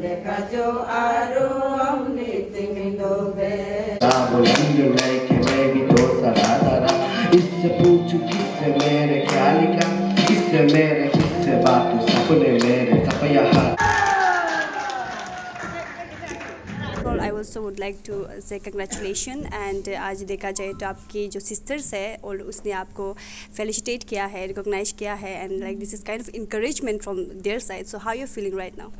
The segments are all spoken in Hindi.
देखाजो आरो अमृत मिलोगे बुलंद लेके बेबी तो सरारा इससे पूछू किससे मेरे ख्याल का किससे मेरे किससे बातों सपने मेरे सपया I also would like to say congratulations and आज देखा जाए तो आपकी जो sisters है और उसने आपको felicitate किया है, recognize किया है and like this is kind of encouragement from their side. So how you feeling right now?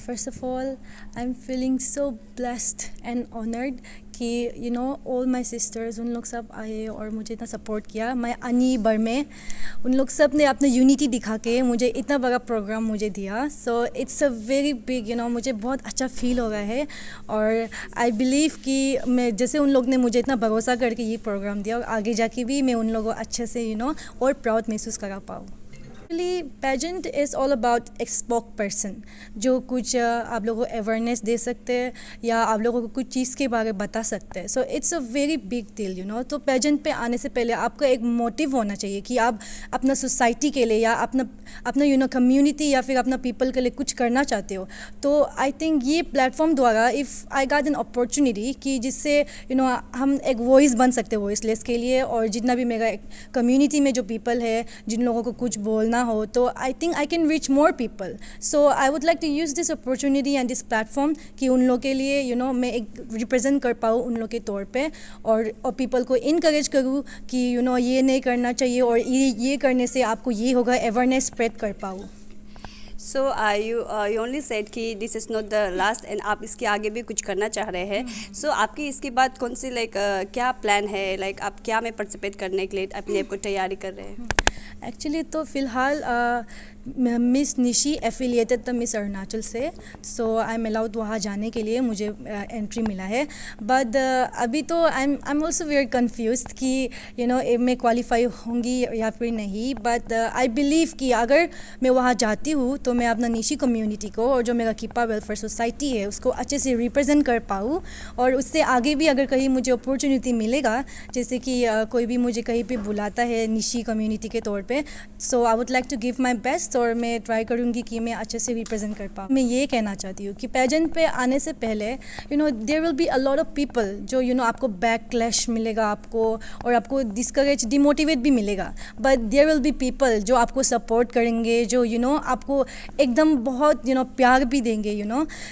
First of all, I'm feeling so blessed and honored कि all my sisters उन लोग सब आए और मुझे इतना सपोर्ट किया. मैं अनी बर्मे उन लोग सब ने अपना यूनिटी दिखा के मुझे इतना बड़ा प्रोग्राम मुझे दिया. So it's a very big मुझे बहुत अच्छा फील हो रहा है और आई बिलीव कि मैं जैसे उन लोग ने मुझे इतना भरोसा करके ये प्रोग्राम दिया और आगे जाके भी मैं उन लोगों को अच्छे से और प्राउड महसूस करा पाऊँ. Actually pageant is all about एक स्पोक पर्सन जो कुछ आप लोगों को अवेयरनेस दे सकते हैं या आप लोगों को कुछ चीज़ के बारे में बता सकते हैं. So it's a very big deal तो पेजेंट पे आने से पहले आपका एक मोटिव होना चाहिए कि आप अपना सोसाइटी के लिए या अपना कम्युनिटी या फिर अपना पीपल के लिए कुछ करना चाहते हो. तो आई थिंक ये प्लेटफॉर्म द्वारा if I got an opportunity कि जिससे हम एक वॉइस बन सकते हैं वॉइसलेस के लिए और जितना भी मेरा कम्युनिटी में जो पीपल है जिन लोगों को कुछ बोलना हो तो I think I can reach more people. So I would like to use this opportunity and this platform कि उन लोग के लिए मैं एक रिप्रेजेंट कर पाऊँ उन लोग के तौर पे और पीपल को इनकरेज करूँ कि ये नहीं करना चाहिए और ये करने से आपको ये होगा, अवेयरनेस स्प्रेड कर पाऊँ. So you only said कि this is not the last and आप इसके आगे भी कुछ करना चाह रहे हैं. So आपकी इसके बाद कौन सी क्या प्लान है, आप क्या में पार्टिसिपेट करने के लिए अपने आप को तैयारी कर रहे हैं? एक्चुअली तो फ़िलहाल मिस निशी एफिलिएटेड था मिस अरुणाचल से. सो आई एम अलाउड वहाँ जाने के लिए मुझे एंट्री मिला है. बट अभी तो I am also very confuse कि मैं क्वालिफाई होंगी या फिर नहीं. बट आई बिलीव कि अगर मैं वहाँ जाती हूँ तो मैं अपना निशी कम्युनिटी को और जो मेरा किपा वेलफेयर सोसाइटी है उसको अच्छे से रिप्रेजेंट कर पाऊँ और उससे आगे भी अगर कहीं मुझे अपॉर्चुनिटी मिलेगा जैसे कि कोई भी मुझे कहीं पे बुलाता है निशी कम्युनिटी के तौर पे. So I would like to give my best और मैं ट्राई करूँगी कि मैं अच्छे से रिप्रेजेंट कर पाऊँ. मैं ये कहना चाहती हूँ कि पेजेंट पे आने से पहले there will be a lot of people जो आपको बैकलैश मिलेगा आपको और आपको डिस्करेज डिमोटिवेट भी मिलेगा. But there will be people जो आपको सपोर्ट करेंगे जो आपको एकदम बहुत प्यार भी देंगे.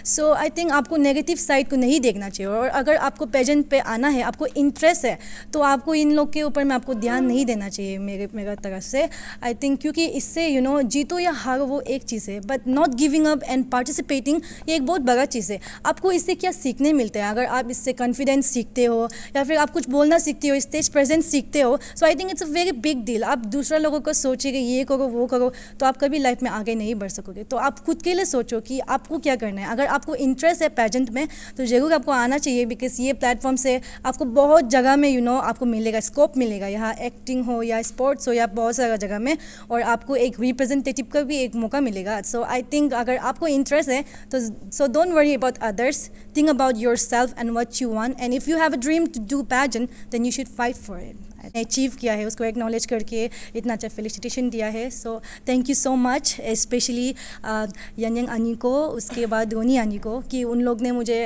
सो आई थिंक आपको नेगेटिव साइड को नहीं देखना चाहिए और अगर आपको पेजेंट पे आना है, आपको इंटरेस्ट है तो आपको इन लोग के ऊपर में आपको ध्यान नहीं देना चाहिए मेरा तरफ से. आई थिंक क्योंकि इससे जीतो या हारो वो एक चीज़ है but not giving up and participating ये एक बहुत बड़ा चीज़ है. आपको इससे क्या सीखने मिलता है अगर आप इससे कॉन्फिडेंस सीखते हो या फिर आप कुछ बोलना सीखते हो, स्टेज प्रेजेंस सीखते हो. So I think it's a very big deal. आप दूसरा लोगों को सोचिए ये करो वो करो तो आप कभी लाइफ में आगे नहीं बढ़ सकोगे. तो आप खुद के लिए सोचो कि आपको क्या करना है. अगर आपको इंटरेस्ट है पेजेंट में तो ज़रूर आपको आना चाहिए बिकॉज ये प्लेटफॉर्म से आपको बहुत जगह में आपको मिलेगा, स्कोप मिलेगा. यहाँ एक्टिंग हो या स्पोर्ट्स हो या बहुत सारा जगह में और आपको एक रिप्रेजेंटेटिव का भी एक मौका मिलेगा. सो आई थिंक अगर आपको इंटरेस्ट है तो so don't worry about others, think about yourself and what you want and if you have a dream to do pageant then you should fight for it. Achieve किया है उसको एक्नॉलेज करके इतना अच्छा फेलिसिटेशन दिया है. So thank you so much specially young अनी को, उसके बाद रोनी अनी को कि उन लोग ने मुझे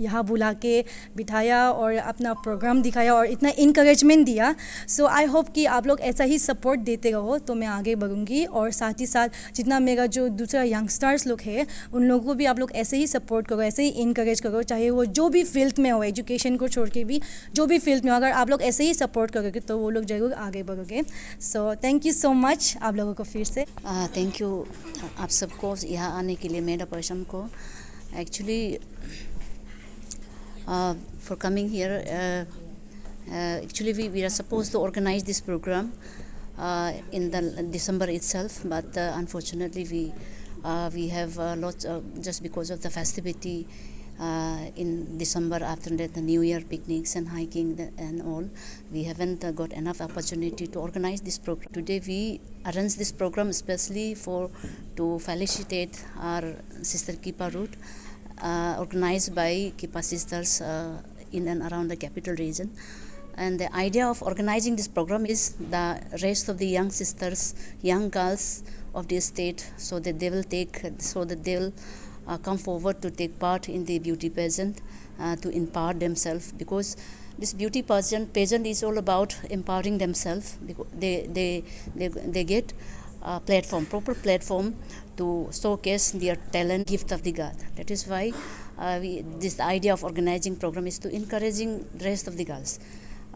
यहाँ बुला के बिठाया और अपना प्रोग्राम दिखाया और इतना इंकरेजमेंट दिया. सो आई होप कि आप लोग ऐसा ही सपोर्ट देते रहो तो मैं आगे बढ़ूँगी और साथ ही साथ जितना मेरा जो दूसरा यंगस्टर्स लोग हैं उन लोगों को भी आप लोग ऐसे ही सपोर्ट करो, ऐसे ही इंकरेज करो, चाहे वो जो भी फील्ड में हो, एजुकेशन को छोड़ के भी जो भी फील्ड में हो. अगर आप लोग ऐसे ही सपोर्ट करोगे तो वो लोग जरूर आगे बढ़ोगे. So thank you so much आप लोगों को फिर से. थैंक यू आप सबको यहाँ आने के लिए, मेरा पर्सन को actually for coming here. Actually we are supposed to organize this program in the December itself, but unfortunately we have lots just because of the festivity in December after that the New Year picnics and hiking and all, we haven't got enough opportunity to organize this program. Today we arranged this program especially to felicitate our sister Kipa route organized by Kipa sisters in and around the capital region. And the idea of organizing this program is the rest of the young sisters, young girls of the state, so that they will come forward to take part in the beauty pageant, to empower themselves, because this beauty pageant is all about empowering themselves, because they get a platform, proper platform to showcase their talent, gift of the God. That is why this idea of organizing program is to encouraging the rest of the girls.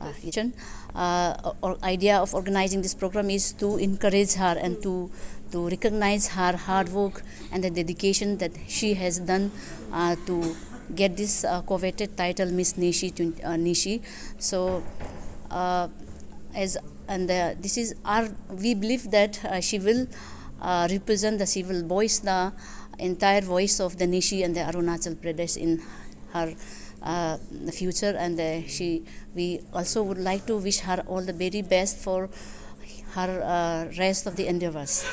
Or idea of organizing this program is to encourage her and to recognize her hard work and the dedication that she has done to get this coveted title Miss Nishi. So this is our, we believe that she will represent she will voice the entire voice of the Nishi and the Arunachal Pradesh in her the future, and we also would like to wish her all the very best for her rest of the endeavors.